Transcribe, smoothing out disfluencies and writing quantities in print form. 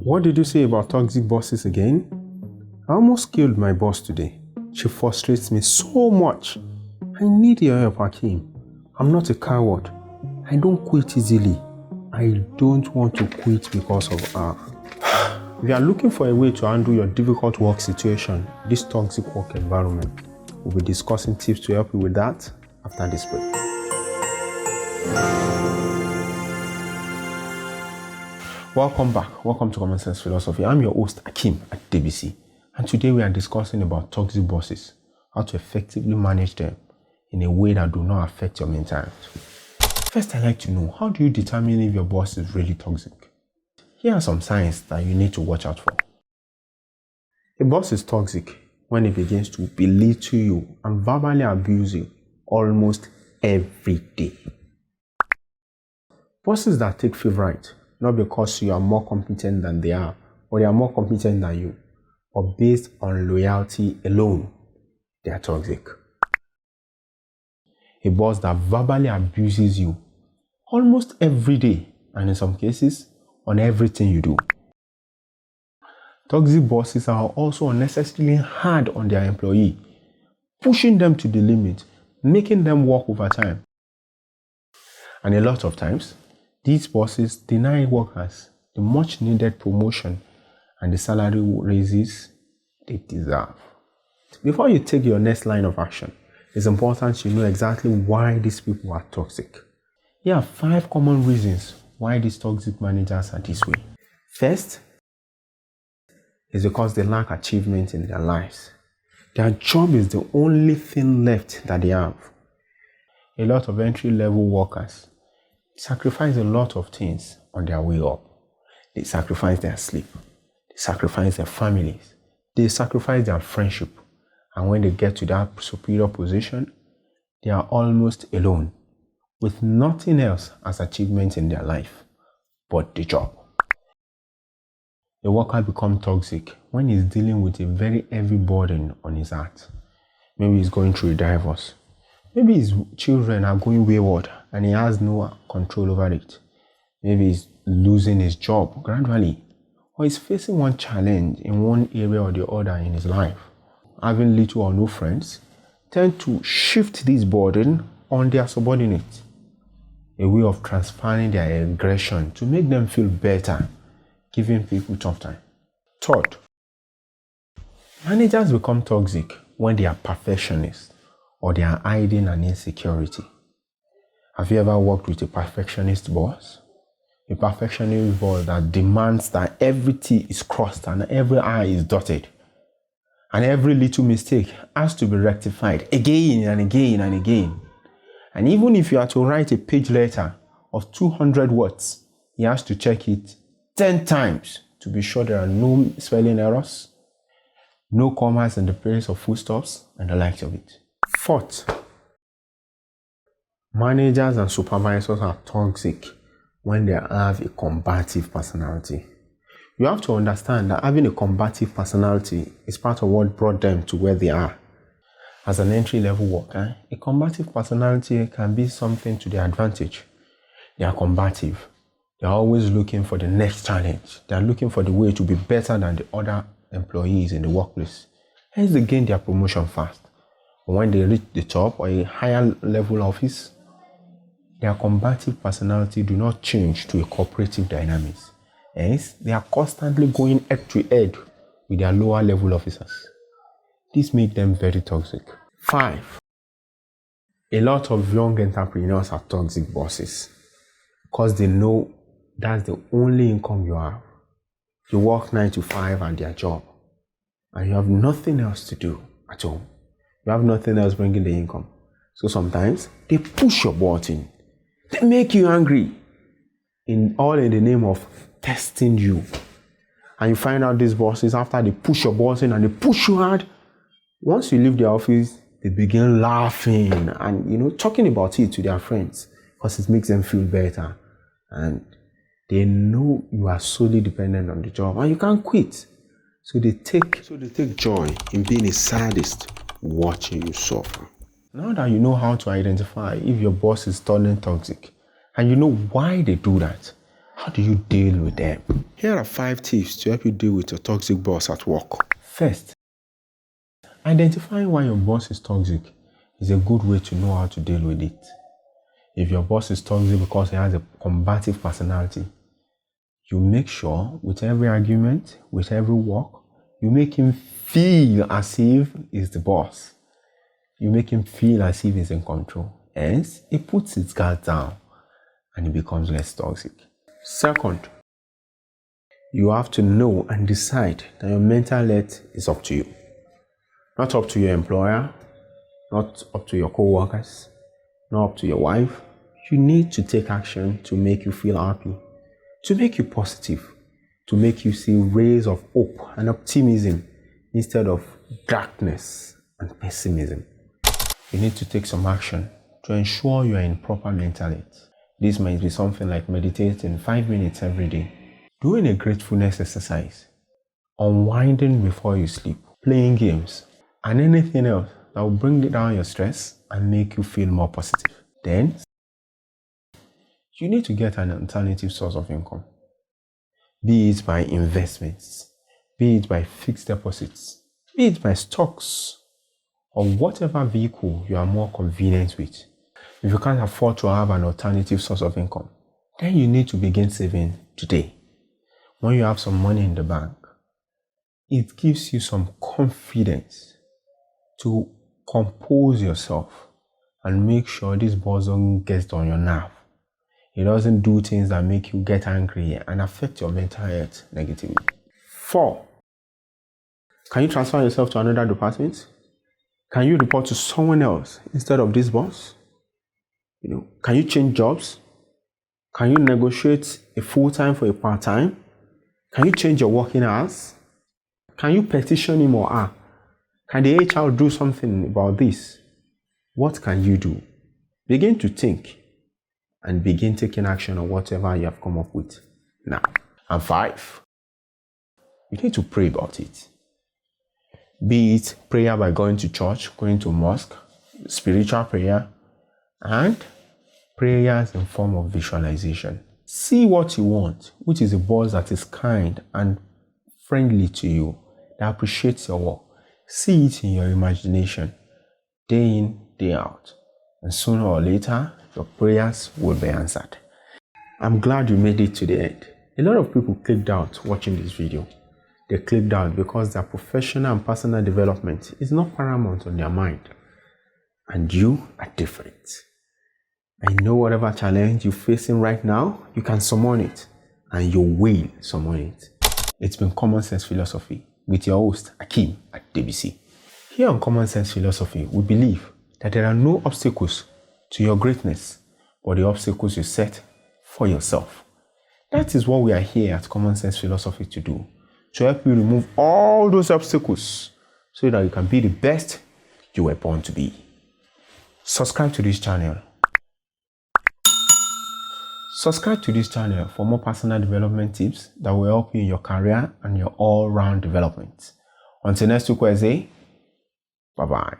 What did you say about toxic bosses again? I almost killed my boss today. She frustrates me so much. I need your help, Hakeem. I'm not a coward. I don't quit easily. I don't want to quit because of her. If you are looking for a way to handle your difficult work situation, this toxic work environment, we'll be discussing tips to help you with that after this break. Welcome back. Welcome to Common Sense Philosophy. I'm your host, Hakeem at DBC. And today we are discussing about toxic bosses, how to effectively manage them in a way that do not affect your mental health. First, I'd like to know, how do you determine if your boss is really toxic? Here are some signs that you need to watch out for. A boss is toxic when he begins to belittle you and verbally abuse you almost every day. Bosses that take favorite, not because you are more competent than they are, or they are more competent than you, but based on loyalty alone, they are toxic. A boss that verbally abuses you almost every day, and in some cases, on everything you do. Toxic bosses are also unnecessarily hard on their employee, pushing them to the limit, making them work overtime. And a lot of times, these bosses deny workers the much needed promotion and the salary raises they deserve. Before you take your next line of action, it's important you know exactly why these people are toxic. Here are 5 common reasons why these toxic managers are this way. First, is because they lack achievement in their lives. Their job is the only thing left that they have. A lot of entry-level workers sacrifice a lot of things on their way up. They sacrifice their sleep. They sacrifice their families. They sacrifice their friendship. And when they get to that superior position, they are almost alone, with nothing else as achievement in their life but the job. A worker becomes toxic when he's dealing with a very heavy burden on his heart. Maybe he's going through a divorce. Maybe his children are going wayward and he has no control over it. Maybe he's losing his job gradually, or he's facing one challenge in one area or the other in his life. Having little or no friends tend to shift this burden on their subordinates, a way of transferring their aggression to make them feel better, giving people tough time. Third, managers become toxic when they are perfectionists or they are hiding an insecurity. Have you ever worked with a perfectionist boss? A perfectionist boss that demands that every T is crossed and every I is dotted. And every little mistake has to be rectified again and again and again. And even if you are to write a page letter of 200 words, he has to check it 10 times to be sure there are no spelling errors, no commas in the place of full stops, and the likes of it. Fourth, managers and supervisors are toxic when they have a combative personality. You have to understand that having a combative personality is part of what brought them to where they are. As an entry-level worker, a combative personality can be something to their advantage. They are combative. They are always looking for the next challenge. They are looking for the way to be better than the other employees in the workplace. Hence, they gain their promotion fast. But when they reach the top or a higher level office, their combative personality do not change to a cooperative dynamics. Hence, they are constantly going head to head with their lower level officers. This makes them very toxic. 5. A lot of young entrepreneurs are toxic bosses because they know that's the only income you have. You work 9 to 5 at their job and you have nothing else to do at home. You have nothing else bringing the income. So sometimes they push your button. They make you angry all in the name of testing you. And you find out these bosses, after they push your button and they push you hard, once you leave the office, they begin laughing and talking about it to their friends because it makes them feel better. And they know you are solely dependent on the job and you can't quit. So they take joy in being a sadist watching you suffer. Now that you know how to identify if your boss is turning toxic and you know why they do that, How do you deal with them? Here are 5 tips to help you deal with your toxic boss at work. First, identifying why your boss is toxic is a good way to know how to deal with it. If your boss is toxic because he has a combative personality, you make sure with every argument, with every work, you make him feel as if he's the boss. You make him feel as if he's in control. Hence, he puts his guard down and he becomes less toxic. Second, you have to know and decide that your mental health is up to you. Not up to your employer, not up to your co-workers, not up to your wife. You need to take action to make you feel happy, to make you positive, to make you see rays of hope and optimism instead of darkness and pessimism. You need to take some action to ensure you are in proper mental health. This might be something like meditating 5 minutes every day, doing a gratefulness exercise, unwinding before you sleep, playing games, and anything else that will bring down your stress and make you feel more positive. Then, you need to get an alternative source of income. Be it by investments, be it by fixed deposits, be it by stocks, or whatever vehicle you are more convenient with. If you can't afford to have an alternative source of income, then you need to begin saving today. When you have some money in the bank, it gives you some confidence to compose yourself and make sure this boss doesn't get on your nerve. It doesn't do things that make you get angry and affect your mental health negatively. 4, can you transfer yourself to another department? Can you report to someone else instead of this boss? Can you change jobs? Can you negotiate a full-time for a part-time? Can you change your working hours? Can you petition him or her? Can the HR do something about this? What can you do? Begin to think and begin taking action on whatever you have come up with now. And 5, you need to pray about it. Be it prayer by going to church, going to mosque, spiritual prayer, and prayers in form of visualization. See what you want, which is a boss that is kind and friendly to you, that appreciates your work. See it in your imagination, day in, day out. And sooner or later, your prayers will be answered. I'm glad you made it to the end. A lot of people clicked out watching this video. They clicked out because their professional and personal development is not paramount on their mind. And you are different. I know whatever challenge you're facing right now, you can summon it. And you will summon it. It's been Common Sense Philosophy with your host, Akeem at DBC. Here on Common Sense Philosophy, we believe that there are no obstacles to your greatness, but the obstacles you set for yourself. That is what we are here at Common Sense Philosophy to do, to help you remove all those obstacles so that you can be the best you were born to be. Subscribe to this channel. Subscribe to this channel for more personal development tips that will help you in your career and your all-round development. Until next week, Wednesday, bye-bye.